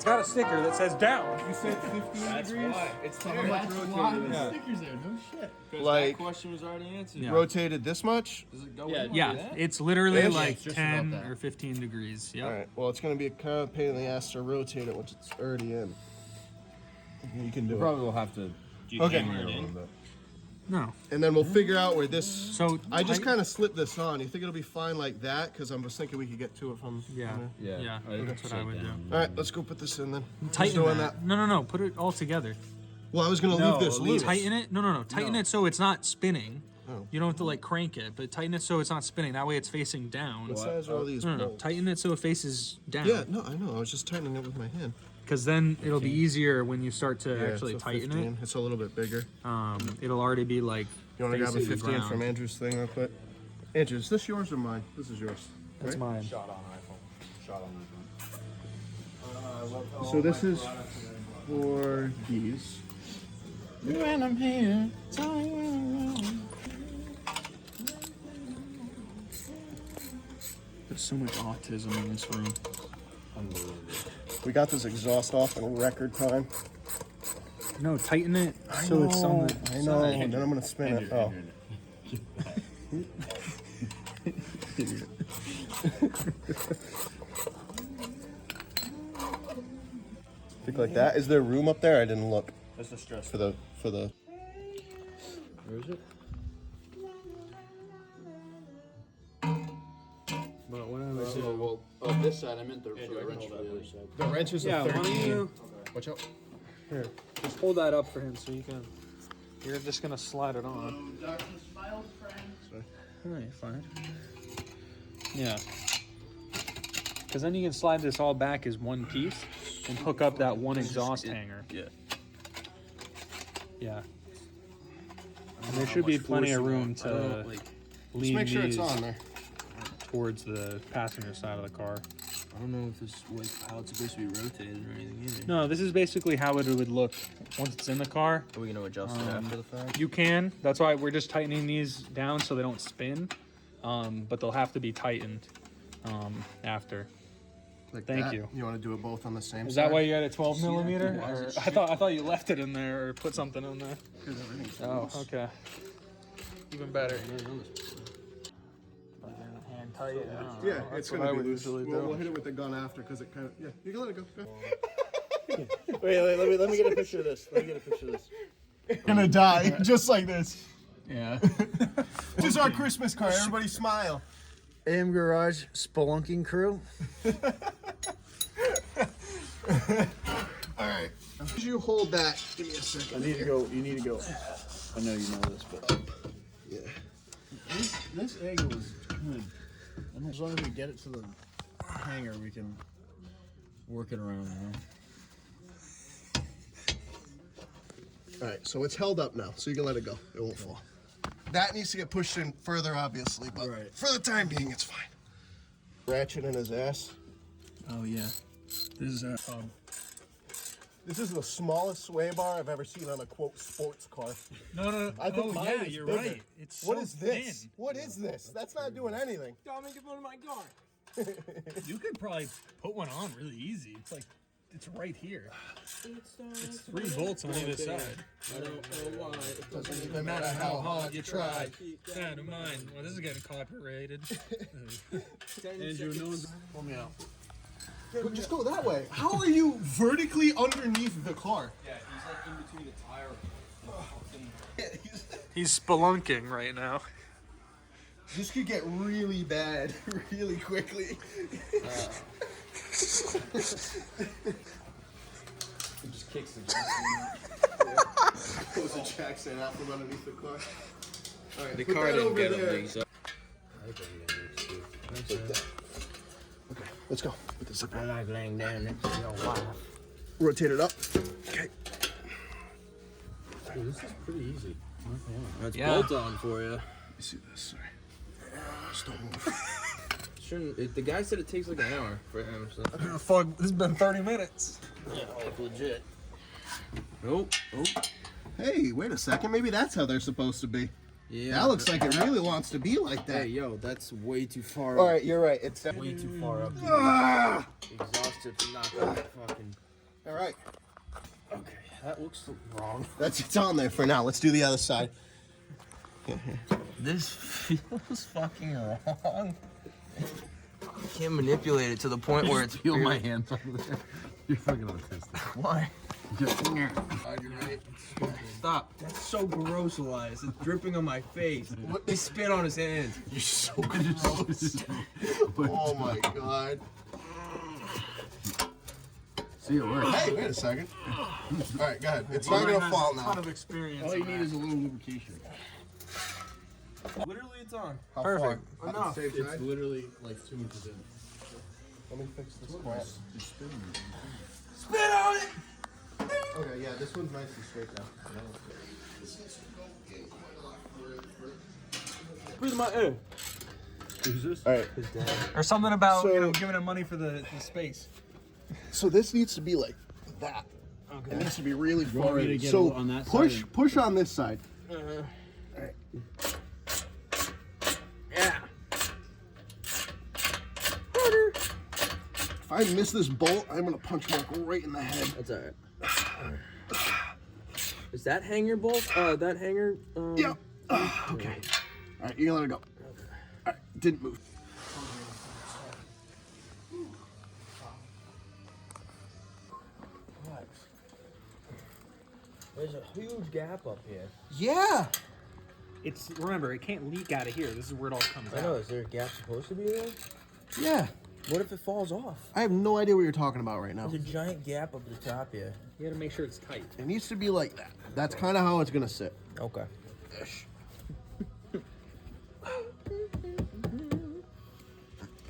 it's got a sticker that says down. You said 15 That's degrees? why. It's How there. much rotated is it? Stickers there, no shit. Like, that question was already answered. Yeah. rotated this much? Does it go Yeah, in like Yeah, that? it's literally Ish? like It's just 10 about that. or 15 degrees. Yep. All right. Well, it's going to be a kind of pain in the ass to rotate it once it's already in. You can do it. Probably will have to Okay. hammer it a little bit. No. And then we'll figure out where this... So I just kind of slipped this on. You think it'll be fine like that? Because I was thinking we could get to it from... Yeah. from Yeah, Yeah, I'd that's what I would do. there. All right, let's go put this in then. Tighten doing that. No. Put it all together. Well, I was going to leave this loose. Tighten it. No. Tighten it so it's not spinning. Oh. You don't have to like crank it, but tighten it so it's not spinning. That way it's facing down. What size are all these No. bolts? Tighten it so it faces down. Yeah, no, I know. I was just tightening it with my hand. Because then it'll be easier when you start to Yeah, actually it's a tighten 15. It's a little bit bigger. it. It'll already be like. You want to grab a facing the 15 ground. from Andrew's thing real quick? Andrew, is this yours or mine? This is yours. That's right? mine. Shot on iPhone. Shot on iPhone. So this is for these. When I'm here, tell me when I'm around. There's so much autism in this room. Unbelievable. We got this exhaust off in record time. No, tighten it so it's on the I know. side. And then I'm going to spin it. Oh. Think like that. Is there room up there? I didn't look That's the stress. for the. Where is it? But what I would do. Well, this side, I meant the wrench for the other side. The wrench is Yeah, a why 13. don't you Watch out. here? Just hold that up for him so you can. You're just gonna slide it on. Oh, you're fine. Yeah. Because then you can slide this all back as one piece and hook up that one exhaust hanger. Yeah. Yeah. And there should be plenty of room I don't know, to like, Just lean make sure these it's on there. towards the passenger side of the car. I don't know if it's like how it's supposed to be rotated or anything either. No, this is basically how it would look once it's in the car. Are we gonna adjust it after the fact? You can. That's why we're just tightening these down so they don't spin. But they'll have to be tightened after. Like Thank that. you. You want to do it both on the same Is side? that why you got a 12 millimeter? why is Or, it I thought you left it in there or put something in there. Because everything's Oh, loose. okay. Even better. Hand tight. Yeah, That's it's what going I to would be loose. usually We'll do. hit it with the gun after because it kind of... Yeah, you can let it go. Go. Wait, let me get a picture of this. Let me get a picture of this. Gonna die, just like this. Yeah. This is our Christmas card. Everybody smile. AMGarage spelunking crew. All right. As you hold that, give me a second. You need to go. I know you know this, but Yeah. this angle is good. And as long as we get it to the hanger, we can work it around, you know? All right, so it's held up now, so you can let it go. It won't fall. That needs to get pushed in further, obviously, but Right. for the time being, it's fine. Ratchet in his ass. Oh, yeah. This is This is the smallest sway bar I've ever seen on a quote sports car. No. I think mine yeah, is you're bigger. right. It's What so is this? thin. What is this? That's not doing anything. Don't make it fun of my car. You could probably put one on really easy. It's like, it's right here. It's 3 bolts on either side. I don't know why. It doesn't No matter how hard you try. Yeah, don't mind. Well, this is getting copyrighted. Andrew, no one's. Pull me out. But just go that way. How are you vertically underneath the car? Yeah, he's like in between the tire. He's spelunking right now. This could get really bad really quickly. It just kicks the jack. Pulls the Jackson out from underneath the car. All right, The put car that didn't over get him, there. big, so. Okay, let's go. Put this up. I like laying down next to your wife. Rotate it up. Okay. Ooh, this is pretty easy. That's Yeah. bolt on for you. Let me see this. Sorry. Just don't move. The guy said it takes like an hour for him. So. Fuck, this has been 30 minutes. Yeah, like legit. Nope. Oh. Hey, wait a second. Maybe that's how they're supposed to be. Yeah. That looks like it really wants to be like that. Hey, yo, that's way too far All up. right, you're right. It's Way too far up. Ah! Exhausted from not fucking. All right. Okay, that looks wrong. It's on there for now. Let's do the other side. This feels fucking wrong. You can't manipulate it to the point where it's Feel my hands over there. You're fucking autistic. Why? Just You're right. Stop. That's so gross, Elias. It's dripping on my face. He spit on his hands. You're so gross. Oh my god. See, it works. Hey, wait a second. All right, go ahead. It's not gonna fall now. of experience. All you need is a little lubrication. Literally, it's on. How Perfect. far? Enough. Same It's side? literally like 2 inches in. Let me fix this spot. You're spinning it. Spit on it! Okay, yeah, this one's nice and straight now. Breathe my air. Who's this? All right. Or something about So- giving him money for the space. So this needs to be like that. Okay. It needs to be really You want far me to in. get So on that push, side? push on this side. Yeah. If I miss this bolt, I'm gonna punch Mark right in the head. That's alright. Is that hanger bolt? That hanger? Yeah. Okay. All right, you can let it go. All right, didn't move. There's a huge gap up here. Yeah. It's remember, it can't leak out of here. This is where it all comes I know. out. Is there a gap supposed to be there? Yeah. What if it falls off? I have no idea what you're talking about right now. There's a giant gap up the top here. You gotta make sure it's tight. It needs to be like that. That's kind of how it's gonna sit. Okay. Ish.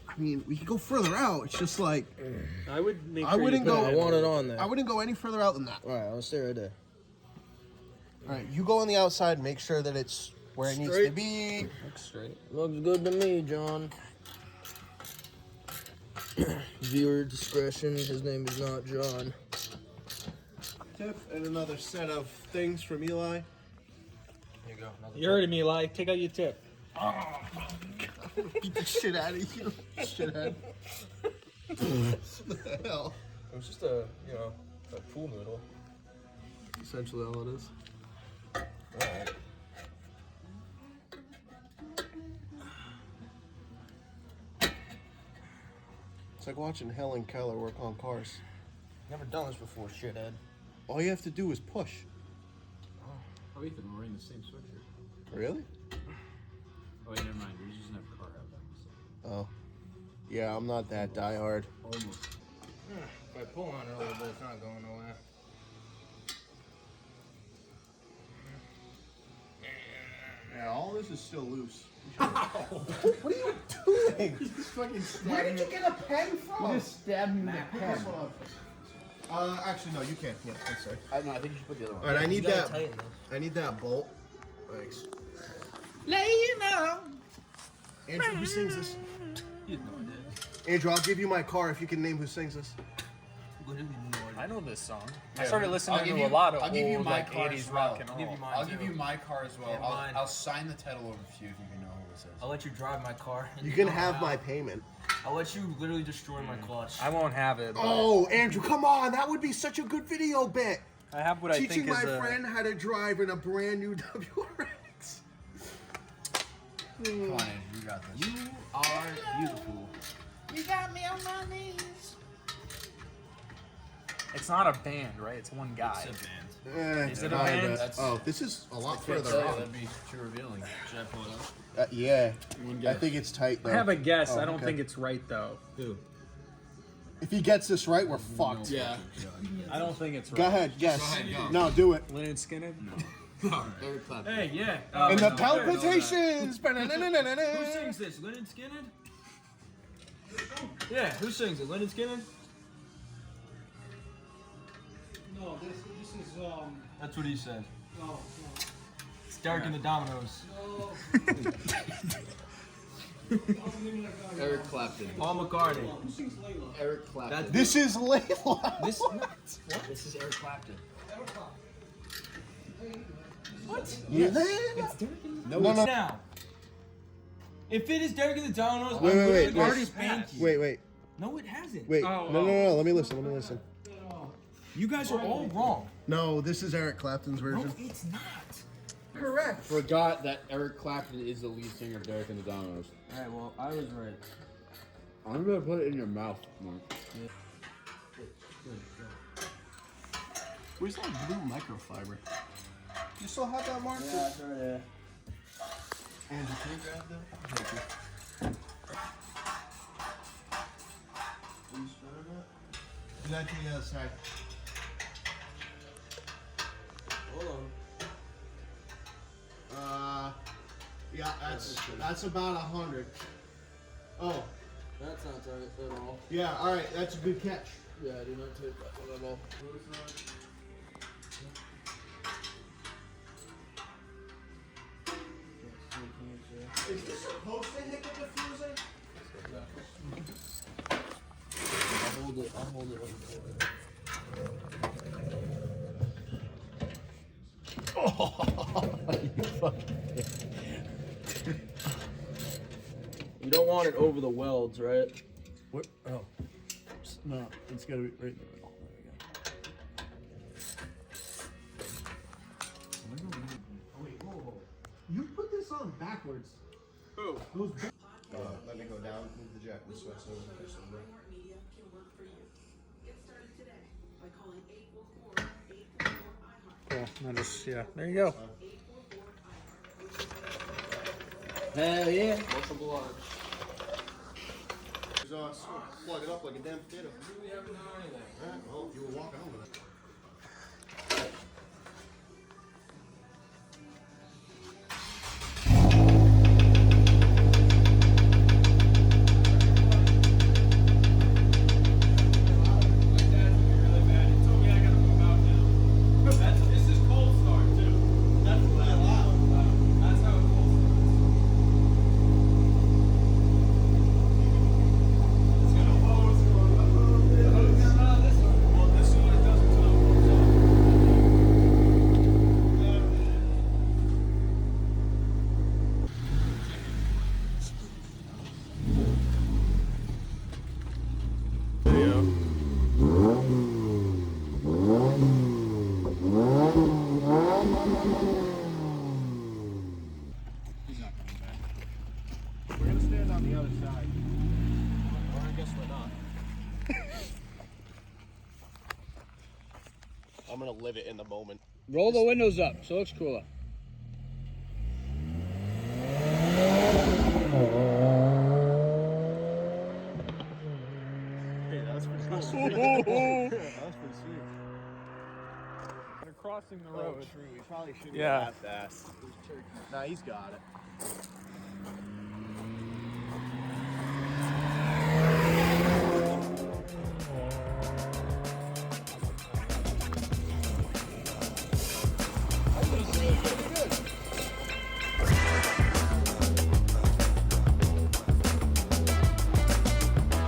I mean, we could go further out. It's just like I would make. I Sure wouldn't you put go- I want it on there. I wouldn't go any further out than that. All right, I'll stay right there. All right, you go on the outside. Make sure that it's where it needs to Straight. be. Looks straight. Looks good to me, John. Viewer discretion. His name is not John. Tip and another set of things from Eli. Here you go. You heard him, Eli. Take out your tip. Beat the shit out of you, shithead. What the hell? It was just a pool noodle. Essentially all it is. All right. It's like watching Helen Keller work on cars. Never done this before, shithead. All you have to do is push. Oh, Ethan, we're wearing the same sweatshirt. Really? Oh, yeah, never mind. Yours doesn't have car out. Oh. Yeah, I'm not that diehard. Almost. If I pull on it a little bit, it's not going nowhere. Yeah, all this is still loose. What are you doing? Where did you get a pen from? You just stabbed me with a pen. Actually, no, you can't. Yeah, I'm sorry. No, I think you should put the other one. All right, I need You gotta that. tighten this. I need that bolt. Thanks. Laying out. Andrew, who sings this? You have no idea. Andrew, I'll give you my car if you can name who sings this. Literally no idea. I know this song. I started listening I'll give to you- a lot of I'll give you old my like car 80s as rock well. and I'll give roll. you mine. I'll give you my car as well. Yeah, mine. I'll sign the title over to you if you can know who this is. I'll let you drive my car. and You can know have how. my payment. I'll let you literally destroy my clutch. I won't have it. But Oh, Andrew, come on. That would be such a good video bit. I have what I Teaching think my is a. friend how to drive in a brand new WRX. Come on, Andrew, you got this. You are beautiful. You got me on my knees. It's not a band, right? It's one guy. It's a band. Is it a I band? bet. Oh, this is a lot Can't further tell you, out. that'd be too revealing. Should I pull it up? Yeah, One I guess. think it's tight though. I have a guess. Oh, I don't okay. think it's right though. Who? If he gets this right, we're fucked. Yeah. I don't think it's right. Go ahead, guess. Go ahead, go. No, do it. Lynyrd Skynyrd? Eric Clapton. Hey, yeah. And the no, palpitations. Who sings this? Lynyrd Skynyrd? Yeah, who sings it? Lynyrd Skynyrd? No, this is That's what he said. no. It's Derek and the Dominoes. Eric Clapton. Paul McCartney. Who sings Layla? Eric Clapton. That's This is Layla. this. What? This is Eric Clapton. No. Now, if it is Derek and the Dominoes, Wait, I'm wait, literally wait, gonna wait. spank you. Wait. No, it hasn't. Wait. Oh, No. Let me listen. You guys are all wrong. No, this is Eric Clapton's version. It's not. Correct. Forgot that Eric Clapton is the lead singer of Derek and the Dominoes. Alright, well, I was right. I'm gonna put it in your mouth, Mark. Where's that blue microfiber? You still have that, Mark? Yeah, it's right there. Andrew, can you grab that? Thank you. Do that to the other side. Hold on. Yeah, that's about 100. Oh, That's not tight at all. yeah, all right, that's a good catch. Yeah, I do not take that at all. Is this supposed to hit the diffuser? I'll hold it. You don't want it over the welds, right? What? Oh. No, it's gotta be right in the middle. There we go. Oh, wait, whoa. You put this on backwards. Who? Those let me go down, move the jack this way so there's some room. Media can work for you. Get started today by calling 844-844-IHEART. Cool. Now just, yeah, there you go. 844-IHEART. Hell yeah. Multiple large. Plug it up like a damn potato. Alright, well, you were walking over that. We're gonna stand on the other side. Or I guess we're not. I'm gonna live it in the moment. Roll the windows up so it looks cooler. Hey, that was pretty cool. That was pretty sweet. They're crossing the Oh, road. true. We probably shouldn't Yeah. have that fast. Nah, he's got it.